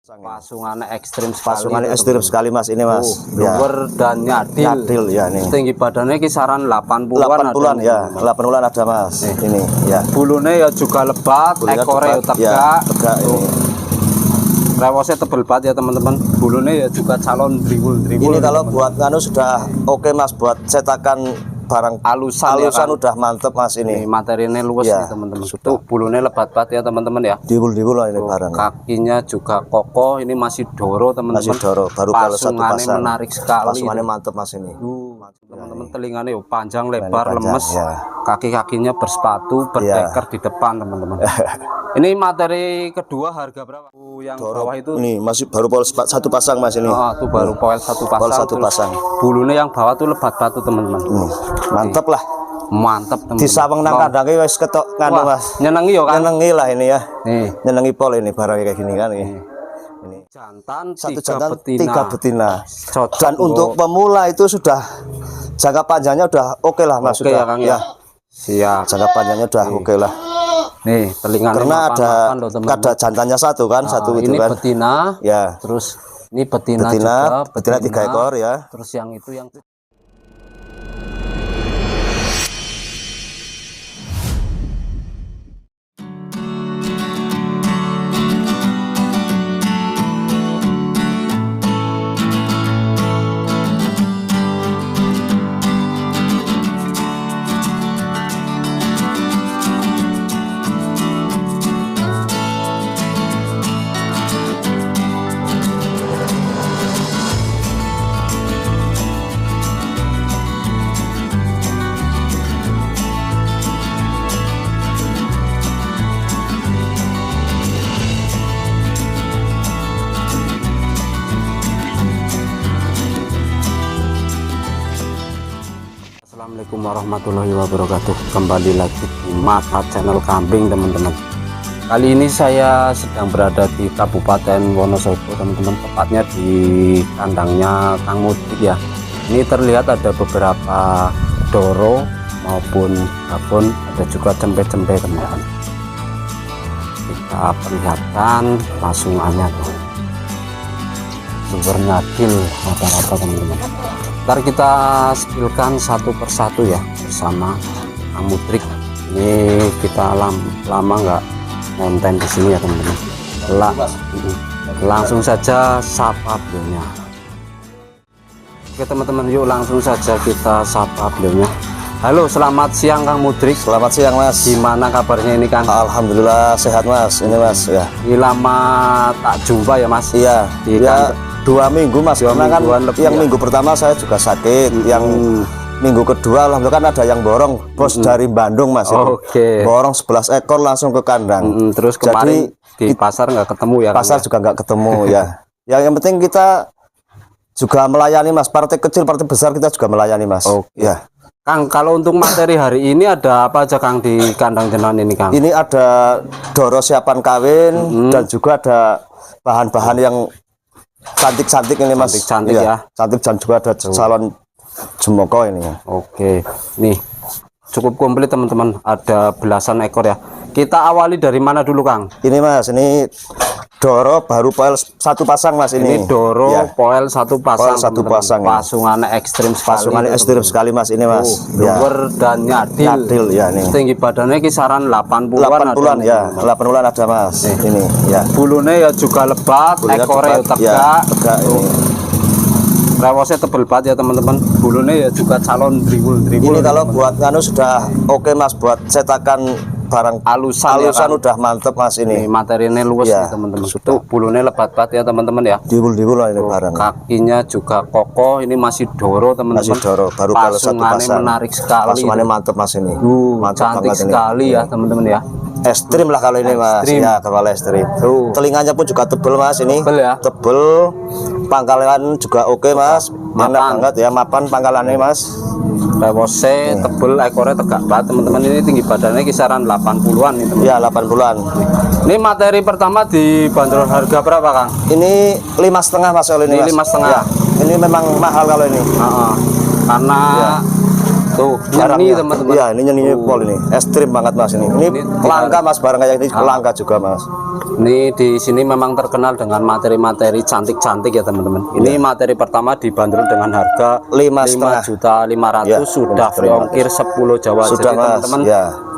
Pasungannya ekstrim sekali mas ini mas. Luber dan nyadil ya nih. Tinggi badannya kisaran 80-an ya. 80-an ada mas. Ini ya. Bulunya ya juga lebat, ekornya tegak. Ya, tegak ini. Rewosnya tebel banget ya teman-teman. Bulunya ya juga calon driwul. Ini kalau buat nganu sudah oke mas, buat cetakan barang alusan ya kan? Udah mantep mas ini. Materinya luas ya, nih teman-teman. Tuh bulunya lebat banget ya teman-teman ya. Diwul lah ini barang. Kakinya juga kokoh, ini masih doro teman-teman. Masih doro, baru kalau satu pasang. Menarik sekali. Pasungannya mantep mas ini. Teman-teman telinganya yuk panjang, lebar, lemes. Ya. Kaki-kakinya bersepatu, berdeker di depan teman-teman. Ini materi kedua harga berapa? Yang bawah itu ini masih baru poel satu pasang mas ini. Oh, tuh baru poel satu pasang. Bulunya yang bawah tuh lebat batu teman-teman. Mantap lah. Mantap teman-teman. Di sawang nang kandangnya wis ketok nganu mas. Nyenengi ya kan? Nyenengi lah ini ya. Nih. Nyenengi pol ini barangnya kayak gini kan ini. Jantan satu 3 betina. Dan untuk pemula itu sudah jangka panjangnya udah oke lah mas. Oke ya Kang ya. Siap. Jangka panjangnya udah oke lah. Nih telinganya karena ada jantannya satu kan, satu itu ini kan. Betina ya. Terus ini betina juga, betina 3 ekor ya. Terus yang itu yang Assalamualaikum warahmatullahi wabarakatuh. Kembali lagi di Mata Channel Kambing teman-teman. Kali ini saya sedang berada di Kabupaten Wonosobo teman-teman, tepatnya di kandangnya Kang Mudrik ya. Ini terlihat ada beberapa doro maupun babon, ada juga cempe-cempe teman-teman. Kita perlihatkan pasungannya tuh. Luber nyadil rata-rata teman-teman. Ntar kita spilkan satu persatu ya bersama Kang Mudrik. Ini kita lama nggak konten di sini ya teman-teman. Langsung saja sapa beliaunya. Oke teman-teman, yuk langsung saja kita sapa beliaunya. Halo, selamat siang Kang Mudrik. Selamat siang mas. Gimana kabarnya ini Kang? Alhamdulillah sehat mas. Ini mas ya. Ini lama tak jumpa ya mas. Iya. Ya. 2 minggu mas, karena kan yang ya. Minggu pertama saya juga sakit, yang minggu kedua alhamdulillah kan ada yang borong bos dari Bandung mas. Oke. Borong 11 ekor langsung ke kandang. Terus kemarin di pasar nggak ketemu ya? Pasar juga nggak ketemu ya. Yang penting kita juga melayani mas, partai kecil partai besar kita juga melayani mas. Ya. Kang, kalau untuk materi hari ini ada apa aja Kang di kandang jenengan ini Kang? Ini ada doro siapan kawin dan juga ada bahan-bahan yang cantik-cantik ini mas. Cantik ya. Cantik dan juga ada calon jemoko ini. Oke, nih cukup komplit teman-teman, ada belasan ekor ya. Kita awali dari mana dulu Kang? Ini mas, ini doro baru poel satu pasang mas ini. Ini doro ya. Poel satu pasang. Pasungannya ekstrim sekali mas ini mas. Luber dan nyadil ya nih. Tinggi badannya kisaran 80-an ya. 80-an ada mas. Ini ya. Bulunya ya juga lebat, ekornya tegak. Ini. Rewosnya tebel banget ya teman-teman. Bulunya ya juga calon driwul. Ini kalau buat nganu sudah oke mas, buat cetakan barang alusan ya kan? Udah mantep mas ini. Materinya luas ya, teman-teman. Tuh bulunya lebat banget ya teman-teman ya. Diwul lah ini barang. Kakinya juga kokoh, ini masih doro teman-teman. Masih doro, baru kalau satu pasang. Menarik sekali. Pasungannya mantep mas ini. Cantik sekali ya teman-teman ya. Ekstrim lah kalau ini mas. Ya kepala ekstrim. Telinganya pun juga tebel mas ini. Tebel ya. Tebel. Pangkalan juga oke mas. Enak banget ya, mapan pangkalannya mas. Rewosnya tebel, ekornya tegak banget teman-teman. Ini tinggi badannya kisaran 80-an nih teman. Ya 80-an. Ini materi pertama dibanderol harga berapa Kang? Ini 5,5 mas kalau ini. Ini 5,5 ya. Ini memang mahal kalau ini. Karena tuh nyeni teman-teman. Iya ini nyeni pol ini. Ekstrim banget mas ini. Ini langka mas, barang kayak ini langka juga mas. Ini di sini memang terkenal dengan materi-materi cantik-cantik ya teman-teman. Ini materi pertama dibanderol dengan harga 5.500.000 sudah free ongkir 10 Jawa. Sudah, jadi teman-teman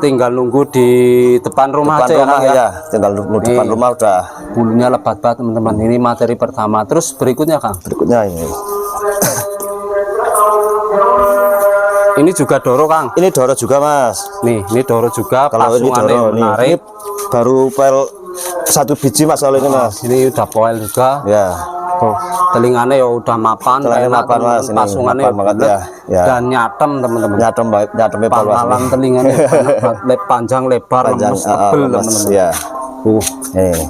tinggal nunggu di depan rumah aja ya. Tinggal nunggu depan rumah udah. Bulunya lebat banget teman-teman. Ini materi pertama. Terus berikutnya Kang. Berikutnya ini. Ini juga Doro Kang. Ini Doro juga Mas. Nih, ini Doro juga. Kalau ini Doro menarik. Ini baru pel 1 biji Mas kalau ini Mas. Ini udah poel juga. Ya. Tuh, telinganya ya udah mapan, mapan Mas. Ini pasungannya banget ya. Dan nyatem teman-teman. Nyatem pangkalan telinganya panjang lebar lemes tebel teman-teman. Ya. Nih.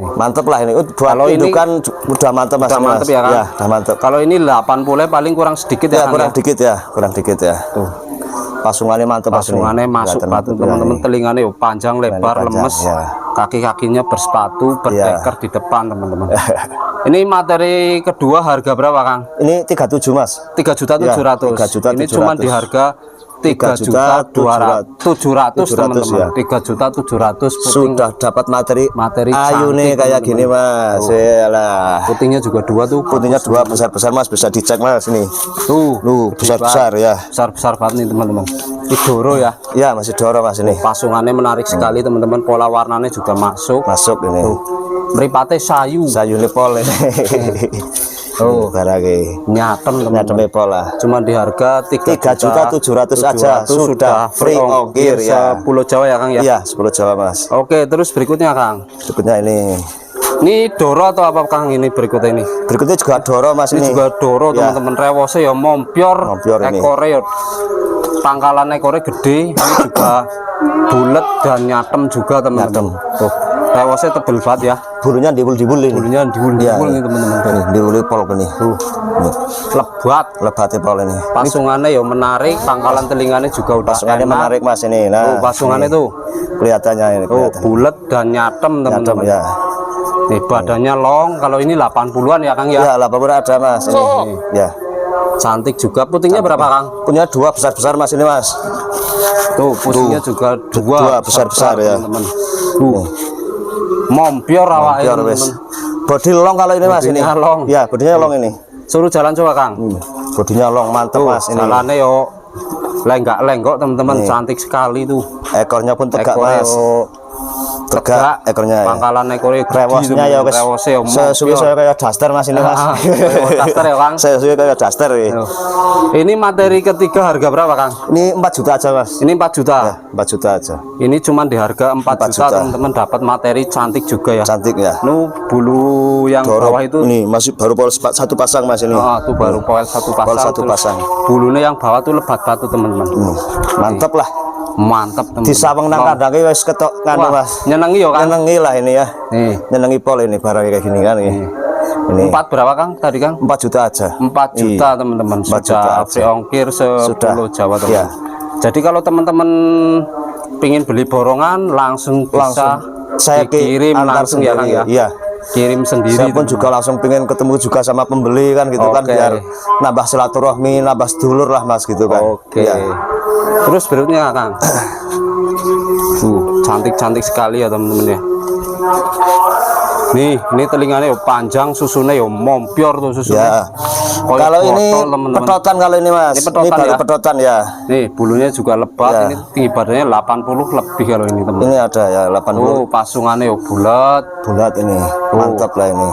Mantep lah ini. Kalau ini kan udah mantep Mas. Udah mantep ya Kang? Ya, udah mantep. Kalau ini 80 paling kurang sedikit ya, kurang dikit ya. Tuh. Pasungannya mantep. Pasungannya masuk batu teman-teman. Telinganya panjang lebar lemes. Kaki-kakinya bersepatu berdeker di depan teman-teman. Ini materi kedua harga berapa Kang? Ini 37 Mas. 3.700.000. Ini cuma di harga 3.700.000 teman-teman. 3.700.000 sudah dapat materi ayu nih kayak gini Mas. Yalah. Putingnya juga 2 tuh. Putingnya 2 besar-besar Mas, bisa dicek Mas ini. Tuh besar-besar ya. Besar-besar banget nih teman-teman. Ini Doro ya. Ya, masih Doro Mas ini. Pasungannya menarik sekali teman-teman. Pola warnanya juga masuk ini. Mripate sayu nih pol ini. Barangnya nyatem pola. Cuma di harga 3.700.000 aja sudah free ongkir ya. 10 Jawa ya Kang ya. Iya, 10 Jawa Mas. Oke, terus berikutnya Kang. Berikutnya ini. Ini Doro atau apa Kang ini berikutnya ini? Berikutnya juga Doro Mas ini. Juga Doro teman-teman. Rewose ya mompyor ekore ya. Pangkalan ekore gede, ini juga bulat dan nyatem juga teman-teman. Tuh. Rewose tebel banget ya. Bulunya dibul-dibul ini. Bulunya dibul-dibul nih teman-teman. Dibul pol ini. Lebat pol ini. Pasungannya ya menarik, pangkalan telinganya juga udah pasungannya menarik Mas ini. Nah, pasungannya tuh kelihatannya ini. Bulat dan nyatem teman-teman. Ya. Nih badannya long, kalau ini 80-an ya Kang ya. Ya, 80 ada Mas ini. Ya. Cantik juga. Putingnya berapa Kang? Punya 2 besar-besar Mas ini Mas. Tuh, putingnya juga 2 besar-besar ya. Teman-teman. Mompyor awake teman-teman. Body long kalau ini Mas ini. Long. Ya, bodinya long ini. Suruh jalan coba Kang. Bodinya long mantap Mas ini. Jalannya yo lenggak-lenggok teman-teman, cantik sekali tuh. Ekornya pun tegak Mas. Tegak ekornya. Pangkalan ekornya rewosnya ya wis. Sesuai saya kayak daster Mas ini Mas. Daster ya Kang. Sesuai kayak daster ya. Ini materi ketiga harga berapa Kang? Ini 4 juta aja Mas. Ini 4 juta. Ya, 4 juta aja. Ini cuma di harga 4 juta teman-teman, dapat materi cantik juga ya. Cantik ya. Bulu yang Doro, bawah itu ini masih baru poel 1 pasang Mas ini. Tuh baru poel 1 pasang. Poel 1 pasang. Bulunya yang bawah tuh lebat batu teman-teman. Mantap lah. Mantap teman-teman. Di sawang nang kandangnya wis ketok kan Mas. Nyenengi yo Kang. Nyenengi lah ini ya. Nih. Nyenengi pol ini barang kayak gini kan ini. 4 berapa Kang tadi Kang? 4 juta aja. 4 juta teman-teman. 4 juta free ongkir 10 Jawa teman. Ya. Jadi kalau teman-teman pingin beli borongan langsung bisa saya kirim langsung ya Kang ya. Iya. Kirim sendiri. Saya pun juga langsung pengen ketemu juga sama pembeli kan gitu kan, biar nambah silaturahmi, nambah sedulur lah Mas gitu kan. Ya. Terus berikutnya Kang. Cantik-cantik sekali ya teman-teman ya. Ini telinganya panjang, susunya mompyor tuh susunya. Ya. Kalau ini petotan kalau ini Mas. Ini baru petotan ya. Nih bulunya juga lebat. Ya. Ini tinggi badannya 80 lebih kalau ini teman. Ini ada ya 80. Pasungannya bulat. Bulat ini. Mantap lah ini.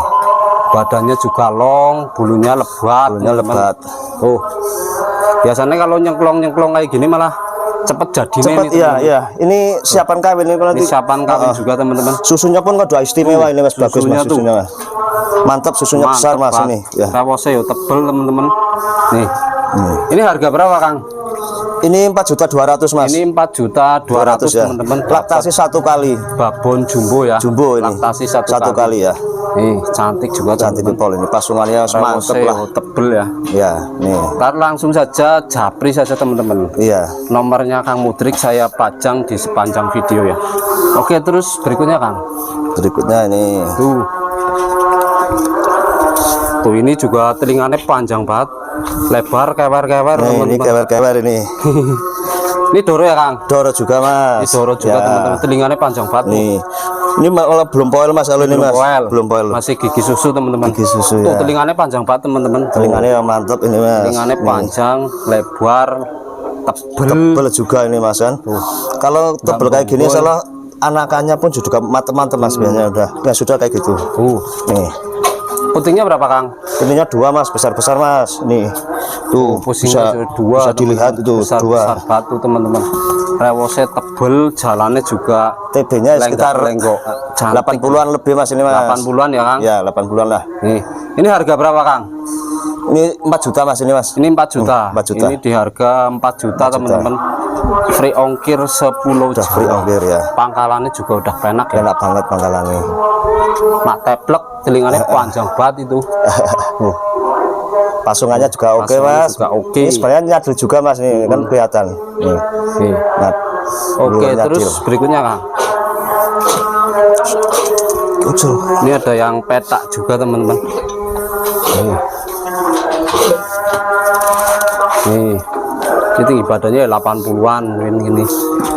Badannya juga long, bulunya lebat. Biasanya kalau nyengklong kayak gini malah cepet jadi nih. Iya. Ini siapan kawin ini kalau nanti. Siapan kawin juga teman-teman. Susunya pun kado istimewa ini Mas, bagus Mas susunya Mas. Mantap susunya besar Mas ini. Ya. Rawosnya tebel teman-teman. Nih. Ini harga berapa Kang? Ini 4.200.000 Mas. Ini 4.200.000 ya teman-teman. Laktasi 1 kali. Babon jumbo ya. Jumbo ini. Laktasi 1 kali ya. Nih cantik juga, cantik pol ini, pasungannya mantep lah, tebel ya. Ya, nih. Ntar langsung saja japri saja teman-teman. Iya. Nomornya Kang Mudrik saya pajang di sepanjang video ya. Oke, terus berikutnya Kang. Berikutnya ini. Tuh ini juga telinganya panjang banget, lebar kewer-kewer teman-teman. Ini kewer-kewer ini. Ini Doro ya Kang? Doro juga Mas. Ini Doro juga teman-teman, telinganya panjang banget nih. Ini malah belum poil mas, kalau ini mas. Belum poil. Masih gigi susu teman-teman. Gigi susu Tuh ya. telinganya panjang banget teman-teman. Telinganya mantap ini mas. Telinganya panjang, lebar, tebel. Tebel juga ini mas kan. Kalau tebel kayak gini salah anakannya pun juga mantep-mantep mas biasanya udah. Ya sudah kayak gitu. Nih. Putingnya berapa Kang? Ininya 2 mas, besar-besar mas. Nih, tuh Pusingnya bisa dilihat itu besar, 2. besar batu teman-teman. Rewosnya tebel, jalannya juga TB-nya sekitar 80-an lebih mas ini mas. 80-an ya Kang? Ya 80-an lah. Nih, ini harga berapa Kang? Ini 4 juta mas ini mas. Ini 4 juta. 4 juta. Ini di harga 4 juta teman-teman. Free ongkir 10 Udah free ongkir ya. Pangkalannya juga udah penak ya. Enak banget pangkalannya. Mak teplek, telinganya panjang banget itu. Pasungannya juga oke mas. Juga oke. Ini sebenarnya nyadul juga mas nih kan kelihatan. Nih. Nah, oke, terus berikutnya Kang. Ini ada yang petak juga teman-teman. Nih, ini tinggi badannya 80-an gini.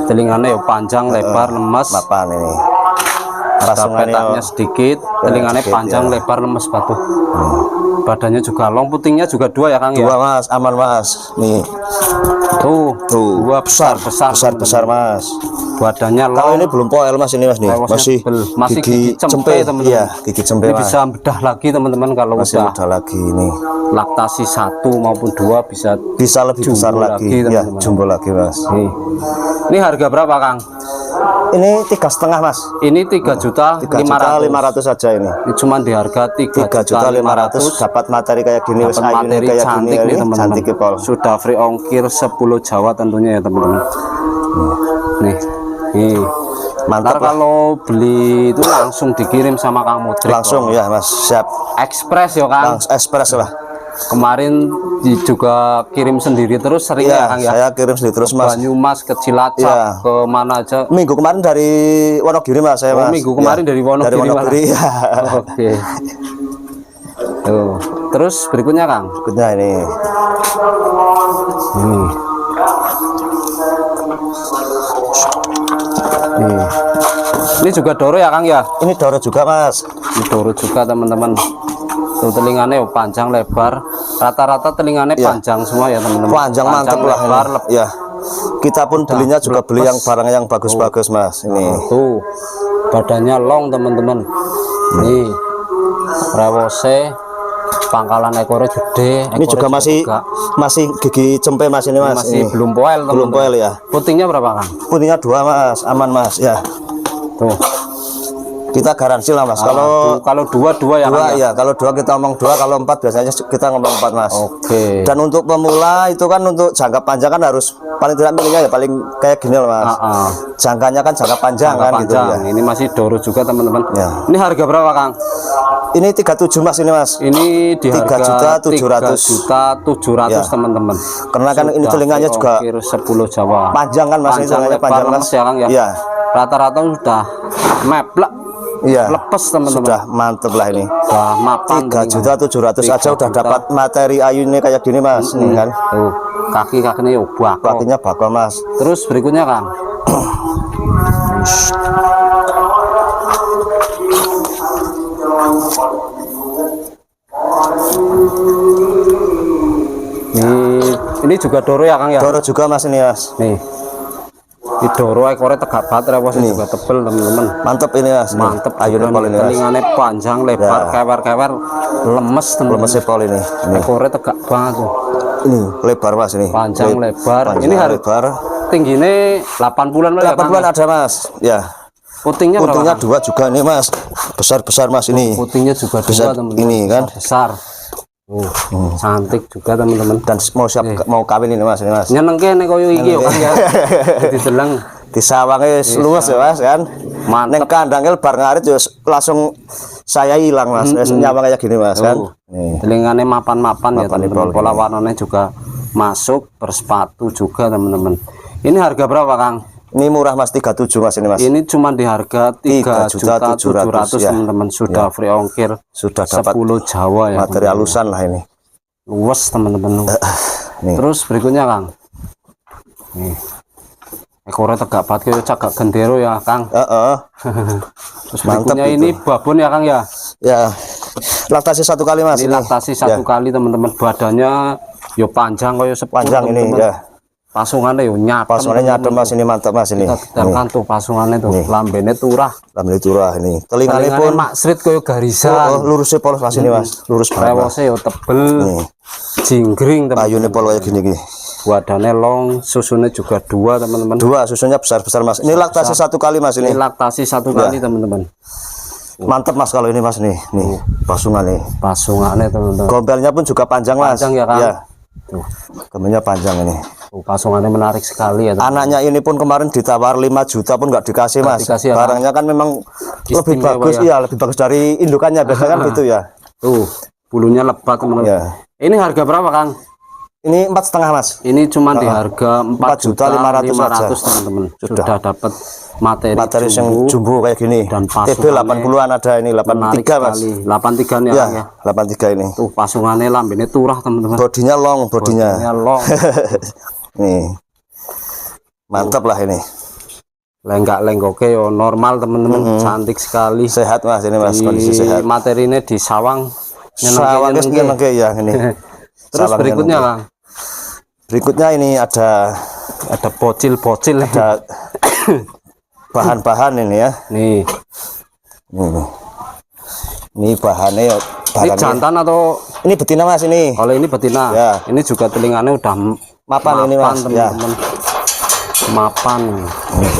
Telinganya ya panjang, lebar, lemes. Mapan ini. Ada petaknya sedikit, telinganya panjang, ya. lebar, lemes batu. Badannya juga long, putingnya juga 2 ya Kang ya. 2 mas, aman mas. Nih. Tuh, 2 besar mas. Badannya long. Kalau ini belum poil mas ini mas nih. Masih gigi cempe teman-teman. Iya, gigi cempe ini mas. bisa bedah lagi teman-teman kalau masih udah bedah lagi ini. Laktasi 1 maupun 2 bisa lebih besar lagi ya, jumbo lagi mas. Ini harga berapa Kang? Ini 3,5 mas. Ini 3.500.000 saja ini. Ini cuma di harga 3.500.000 dapat materi kayak gini, materi kayak cantik gini, nih teman-teman. cantik Pol. Sudah free ongkir 10 Jawa tentunya ya teman-teman. Nih. Mantap. Kalau beli itu langsung dikirim sama Kang Mudrik. Langsung ya mas, siap. Ekspres ya Kang. Ekspres lah. Kemarin juga kirim sendiri terus sering ya Kang ya. Saya kirim sendiri terus mas. Banyumas ke Cilacap ya. ke mana aja. Minggu kemarin dari Wonogiri mas saya mas. Minggu kemarin dari Wonogiri. Ya. Oke. Tuh. Terus berikutnya Kang. Berikutnya ini. Ini juga Doro ya Kang ya. Ini Doro juga mas. Ini Doro juga teman-teman. Tuh telinganya panjang lebar, rata-rata telinganya panjang semua ya teman-teman. Panjang mantap lah lebar, ya. Kita pun belinya juga beli yang barang yang bagus-bagus mas. Ini tuh badannya long teman-teman. Nih rewose, pangkalan ekornya gede. Ini juga masih gigi cempe mas ini mas. Masih ini. belum poil teman-teman. Belum poil ya. Putingnya berapa Kang? Putingnya 2 mas, aman mas ya. Tuh. Kita garansi lah mas. Kalau 2 ya Kang, ya. Kalau 2 kita ngomong 2, kalau 4 biasanya kita ngomong 4 mas. Oke. Dan untuk pemula itu kan untuk jangka panjang kan harus paling tidak milihnya ya paling kayak gini loh mas. Jangkanya kan jangka panjang gitu ya. Ini masih Doro juga teman-teman. Ya. Ini harga berapa Kang? Ini 37 mas ini mas. Ini di harga 3.700.000 ya. Teman-teman. Karena kan ini telinganya juga 10 Jawa. Panjang kan mas, ini telinganya panjang mas. Ya Kang ya. Iya. Rata-rata sudah meplek. Iya, lepas teman-teman. Sudah mantep lah ini. Wah, mapan 3.700.000 aja udah dapat materi ayunya kayak gini mas. Ini kan. Tuh, kakinya ya bako. Kakinya bako mas. Terus berikutnya Kang. Ini juga Doro ya Kang ya. Doro juga mas ini mas. Nih. Ini Doro ekornya tegak banget, rewosnya juga tebel teman-teman. Mantep ini mas. Mantep. Ayunya Pol ini mas. Telinganya panjang, lebar, kewer-kewer, lemes teman-teman. Lemesnya Pol ini. Ekornya tegak banget tuh. Ini lebar mas ini. Panjang, lebar. Ini lebar. Tingginya 80-an lah. 80-an ada mas. Ya. Putingnya 2 juga nih mas. Besar-besar mas ini. Putingnya juga 2 teman-teman. Ini kan. Besar. Cantik juga teman-teman. Dan mau siap mau kawin ini mas. Nyenengke nek koyo iki yo Kang ya. Dideleng disawange luwes ya mas kan. Neng kandangnya bar ngarit yo langsung saya hilang mas. Nyawang kayak gini mas kan. Telingane mapan-mapan ya teman-teman. Pola warnanya juga masuk, bersepatu juga teman-teman. Ini harga berapa Kang? Ini murah mas, 37 mas ini mas. Ini cuma di harga 3.700.000 ya. teman-teman. Sudah free ongkir. Sudah dapat 10 Jawa ya. Materi halusan lah ini. Luas teman-teman. Terus berikutnya Kang. Nih. ekornya tegak banget kayak cagak gendero ya Kang. Terus Mantap berikutnya itu. ini babon ya Kang ya. Ya, laktasi 1 kali mas. Ini laktasi 1 kali teman-teman, badannya yo panjang kayak sepur Panjang ini teman-teman. ya. Pasungannya yo nyadem. Pasungannya nyadem mas, ini mantap mas ini. Kita detailkan tuh pasungannya tuh, lambene turah. Lambene turah ini. Telingane Telingane pun maksrit kayak garisan. lurusnya polos mas ini mas. Lurus banget. Rewose yo tebel. Jinggring teman. Payune pol kayak gini. Badannya long, susunya juga 2 teman-teman. 2 susunya besar-besar mas. Ini laktasi 1 kali mas ini. Ini laktasi 1 kali teman-teman. Mantap mas kalau ini mas nih pasungan nih. Pasungannya teman-teman. Gombelnya pun juga panjang mas. Panjang ya Kang. Ya. Tuh. Gombelnya panjang ini. Tuh, pasungannya menarik sekali ya teman. Anaknya ini pun kemarin ditawar 5 juta pun nggak dikasih mas. Dikasih, ya, barangnya kan memang lebih Istimewa, bagus ya. ya, lebih bagus dari indukannya biasanya kan gitu ya. Tuh, bulunya lebat teman-teman. Ya. Ini harga berapa Kang? Ini 4,5 mas. Ini cuma di harga 4.500.000 saja. teman-teman. Sudah dapat materi yang jumbo kayak gini. Dan TB 80-an ada ini 83 mas. 83 nih Ya, Kang ya. 83 ini. Tuh pasungannya lambene turah teman-teman. Bodinya long, bodinya. long. Nih. Mantap lah ini. Lenggak-lenggoknya yo normal teman-teman, cantik sekali. Sehat mas ini mas, kondisi sehat. Materinya di sawang. Sawang nyenengke ya ini. Terus Sawang berikutnya nyenengke. Kang. Berikutnya ini ada Bocil-bocil. ada bahan-bahan ini ya. Nih. Ini bahannya ya. Ini jantan atau Ini betina mas ini. kalau ini betina? Ya. Ini juga telinganya udah Mapan ini mas. Ya. teman-teman. Mapan,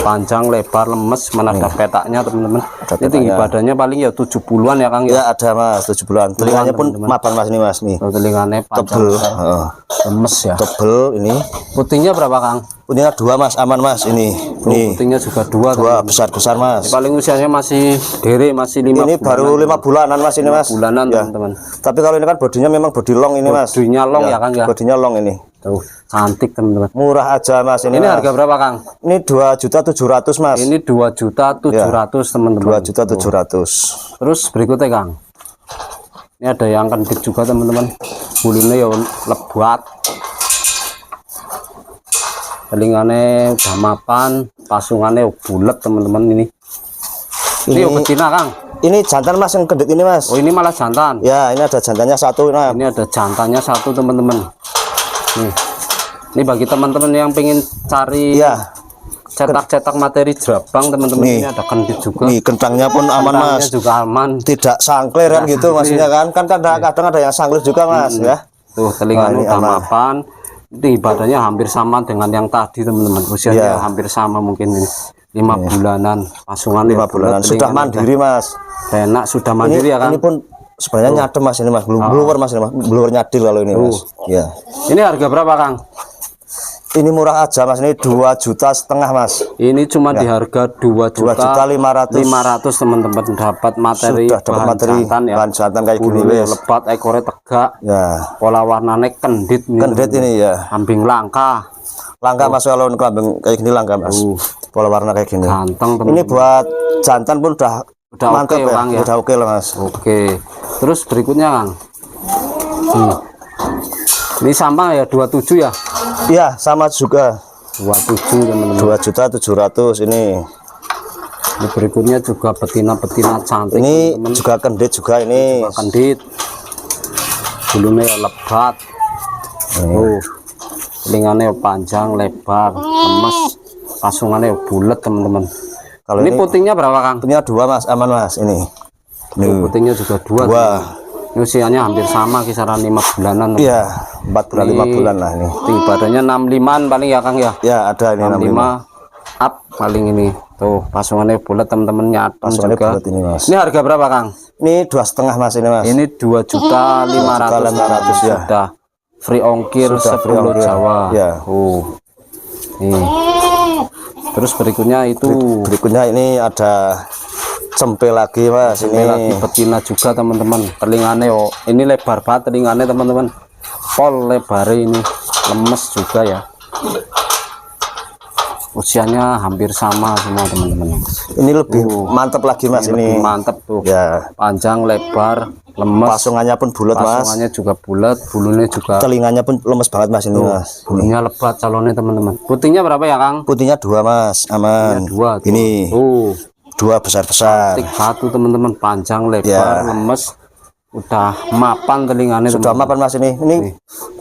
panjang, lebar, lemes, mana ada petaknya teman-teman. Ini tinggi badannya paling ya 70-an ya Kang ya. Ya ada mas 7 bulan. Telinganya pun mapan mas ini mas nih. Telinganya panjang, Tebel. lemes ya. Tebel ini. Putihnya berapa Kang? Punya 2 mas, aman mas ini. Nih. Putihnya juga 2. 2 besar-besar mas. Paling usianya masih dere, masih 5 Ini baru 5 bulanan mas ini mas. bulanan Ya. teman-teman. Tapi kalau ini kan bodinya memang body long ini mas. Bodinya long ya Kang ya. Bodinya long ini. Tuh, cantik teman-teman. Murah aja mas ini. Ini mas. harga berapa Kang? Ini 2.700.000 mas. Ini 2.700.000 teman-teman. 2.700.000. Terus berikutnya Kang. Ini ada yang kendit juga teman-teman. Bulunya ya lebat. Telingane udah mapan, pasungannya bulat teman-teman ini. Ini betina Kang. Ini jantan mas yang kendit ini mas. Oh ini malah jantan. Ya ini ada jantannya 1. Nah. Ini ada jantannya 1 teman-teman. Nih. Ini bagi teman-teman yang pengen cari Ya. cetak-cetak materi jerabang teman-teman. Ini ada kendit juga. Nih kentangnya pun aman Kentangnya mas. juga aman. Tidak sangklir kan gitu maksudnya kan. Kan kadang ada yang sangklir juga mas ya. Tuh telinganya ini udah aman. mapan. Ini badannya hampir sama dengan yang tadi teman-teman. Usianya hampir sama mungkin ini. 5 bulanan. Pasungan 5 bulanan. Sudah mandiri mas. Enak sudah mandiri ya kan. Ini pun sebenarnya nyadem mas ini mas. Blower mas ini mas. Blower nyadil kalau ini mas. Ya. Ini harga berapa Kang? Ini murah aja mas. Ini 2,5 juta mas. Ini cuma di harga 2.500.000 teman-teman. Dapat materi Sudah dapat materi jantan ya. bahan jantan kayak gini Bulunya wes. lebat, ekornya tegak. Ya. Pola warnanya kendit nih. Kendit ini ya. Kambing langka. Langka mas kalau kambing kayak gini langka mas. Pola warna kayak gini. Ganteng teman. Ini buat jantan pun udah mantap oke, ya. Kang, ya. Udah oke lah mas. Oke. Terus berikutnya Kang. Ini sama ya 27 ya. Iya sama juga 27 teman-teman. 2.700.000 ini. Ini berikutnya juga betina-betina cantik. Ini teman-teman. juga kendit juga ini. Kendit. Bulunya ya lebat. Telinganya panjang, lebar, lemes. Pasungannya bulat teman-teman. Kalau Ini putingnya berapa Kang? punya 2 mas, aman mas ini. Putingnya juga 2. Ini usianya hampir sama, kisaran 5 bulanan. Iya 4 bulan 5 bulan lah ini. Tinggi badannya 65-an paling ya Kang ya. Ya ada ini 65 up paling ini. Tuh pasungannya bulat teman-teman, nyadem Pasungannya juga. bulat ini mas. Ini harga berapa Kang? Ini 2,5 mas ini mas. Ini 2.500.000 ya. sudah free ongkir Sudah free sepulau ongkir. Jawa. Ya. Nih. Terus berikutnya itu Berikutnya ini ada cempe lagi mas. ini lagi betina juga teman-teman. Telingane ini lebar banget telingane teman-teman. Pol lebar ini lemes juga ya. usianya hampir sama semua teman-teman. Ini lebih mantap lagi mas, ini lebih mantap tuh ya, panjang lebar lemes, pasungannya pun bulat mas, pasungannya juga bulat, bulunya juga, telinganya pun lemes banget mas ini mas, bulunya lebat calonnya teman-teman. Putihnya berapa ya Kang? putihnya 2 mas, aman. Dua tuh. Ini tuh 2 besar-besar, satu teman-teman, panjang lebar ya, lemes, udah mapan telinganya, sudah mapan mas. Ini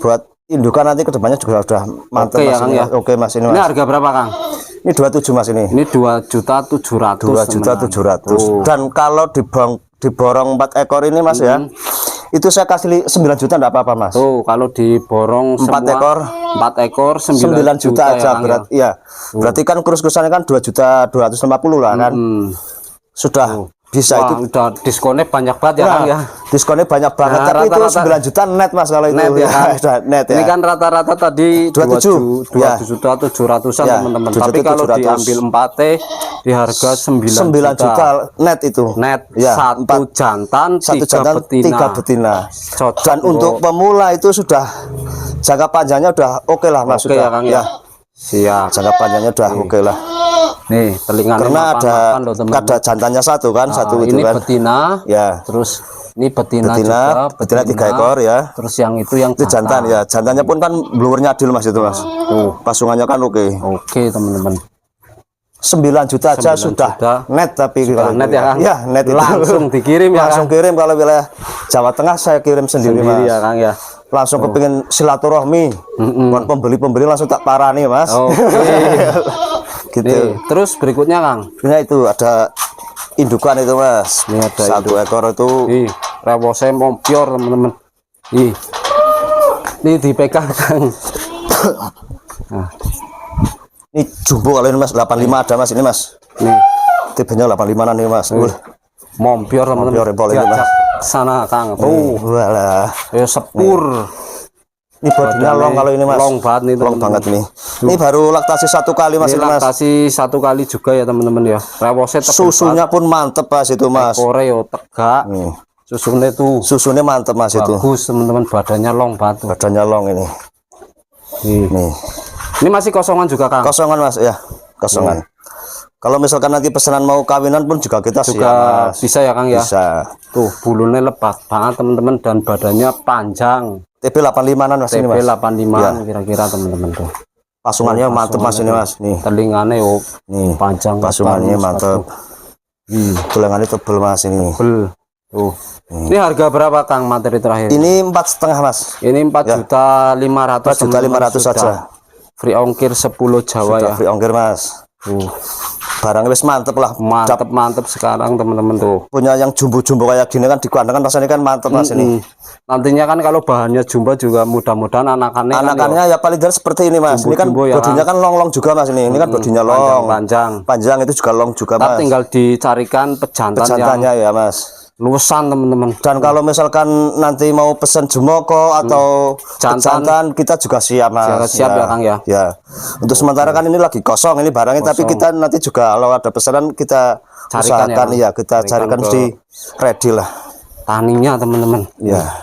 buat indukan nanti kedepannya juga sudah mantap. Oke, mas ya, Kang, ini, ya. Oke mas, ini Ini mas. harga berapa Kang? Ini 27 mas, ini 2.700.000. 2.700.000. Dan kalau diborong 4 ekor ini mas ya, itu saya kasih 9 juta enggak apa-apa mas. Tuh kalau diborong 4 ekor 9 juta aja, ya, berat ya. Berarti kan kurus-kurusannya kan 2.250.000 lah kan. Sudah bisa. Wah, itu udah diskonnya banyak banget ya Kang ya. Diskonnya banyak banget, tapi itu 9 juta net mas kalau net itu ya, Kang? net ya. Ini kan rata-rata tadi 2.700.000 ya, teman-teman. Tapi kalau 7.700.000. diambil 4T di harga 9 juta net itu. Net Ya, satu jantan, 3 betina. Cocok Dan untuk pemula itu sudah jangka panjangnya udah oke lah mas. Oke sudah ya Kang ya. Siap. Jangka panjangnya udah oke lah. Nih telinganya Karena loh, teman-teman. ada jantannya satu kan, satu itu ini kan. betina Ya. Terus ini betina juga, betina 3 ekor ya. Terus yang itu jantan ya. Jantannya pun kan bluernya adil mas itu mas. Pasungannya kan oke. Oke teman-teman. 9 juta aja 9 sudah juta. net, tapi Sudah net ya Kang? Ya net itu. Langsung dikirim ya Langsung Kang? kirim. Kalau wilayah Jawa Tengah saya kirim sendiri mas ya Kang ya. Langsung kepingin silaturahmi, pembeli-pembeli langsung tak parani mas. Gitu. Nih, terus berikutnya Kang, Nah itu ada indukan itu mas. Ini ada 1 ekor itu. rewose mompior teman-teman. Ini dipegang Kang. Nah, Ini jumbo kalau ini mas, 85 ada mas ini mas. nih Tipenya 85 nih mas. mompior teman-teman. Mompior ini, Mas. Sana Kang. Tuh. Walah. Ya sepur. Ini bodinya long kalau ini mas. Long banget nih Long teman-teman. banget ini. Ini baru laktasi 1 kali mas Ini ini mas. laktasi 1 kali juga ya teman-teman ya. Rewose Susunya pun mantep mas itu mas. Koreo tegak. Nih. Susunya tuh Susunya mantep mas itu. bagus teman-teman, badannya long banget. Badannya long ini. Nih. Ini masih kosongan juga Kang. Kosongan mas ya. Kosongan. Kalau misalkan nanti pesanan mau kawinan pun juga kita siap mas. Bisa ya Kang ya. Bisa. Tuh bulunya lebat banget teman-teman dan badannya panjang. TP 85an mas ini mas. TP 85 kira-kira teman-teman tuh. Pasungannya mantep mas ini mas. Nih. Telinganya yuk Nih. panjang. Pasungannya mantep. Tulangannya tebel mas ini. Tebel. Tuh. Ini harga berapa Kang materi terakhir? Ini 4,5 mas. Ini 4.500.000. 4.500.000 saja. Free ongkir 10 Jawa Sudah ya. free ongkir mas. Tuh. Barangnya wis mantep lah. Mantep sekarang teman-teman tuh. Punya yang jumbo-jumbo kayak gini kan di kandang kan rasanya kan mantep mas ini. Nantinya kan kalau bahannya jumbo juga mudah-mudahan anakannya ya paling tidak seperti ini mas. Ini kan Jumbo-jumbo ya, bodinya kan long juga mas ini. Ini kan bodinya long. Panjang itu juga long juga mas. tinggal dicarikan pejantannya ya mas. Luasan teman-teman. Dan kalau misalkan nanti mau pesen jumoko atau jantan kita juga siap mas. Siap ya Kang ya. Ya. Untuk sementara kan ini lagi kosong ini barangnya, tapi kita nanti juga kalau ada pesanan kita carikan usahakan ya, kita carikan mesti ready lah. Taninya teman-teman. Ya.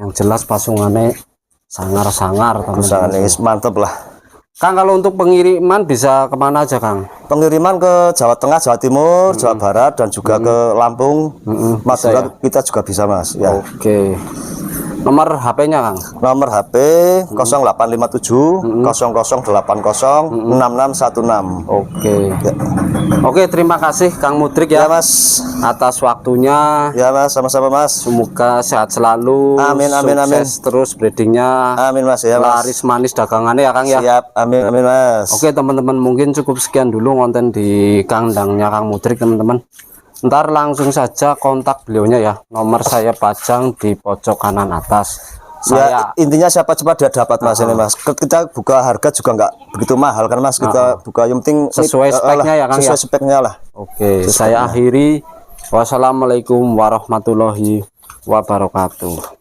Yang jelas pasungannya sangar-sangar teman-teman. Ini mantep lah. Kang, kalau untuk pengiriman bisa kemana aja Kang? Pengiriman ke Jawa Tengah, Jawa Timur, Jawa Barat, dan juga ke Lampung, Madura ya? Kita juga bisa mas ya. Oke. Nomor HP-nya Kang? Nomor HP 0857 0080 6616. Oke. Ya. Oke, terima kasih Kang Mudrik ya, mas, atas waktunya. Ya mas, sama-sama mas. Semoga sehat selalu. Amin. Sukses terus breedingnya. Amin mas ya mas. Laris manis dagangannya ya Kang ya. Siap. Amin mas. Oke teman-teman, mungkin cukup sekian dulu konten di kandangnya Kang Mudrik teman-teman. Ntar langsung saja kontak beliaunya ya. Nomor saya pajang di pojok kanan atas. Ya, intinya siapa cepat dia dapat mas ini mas. Kita buka harga juga nggak begitu mahal kan mas. Kita buka yang penting sesuai speknya ya Kang. Sesuai speknya lah. Oke, saya akhiri. Wassalamualaikum warahmatullahi wabarakatuh.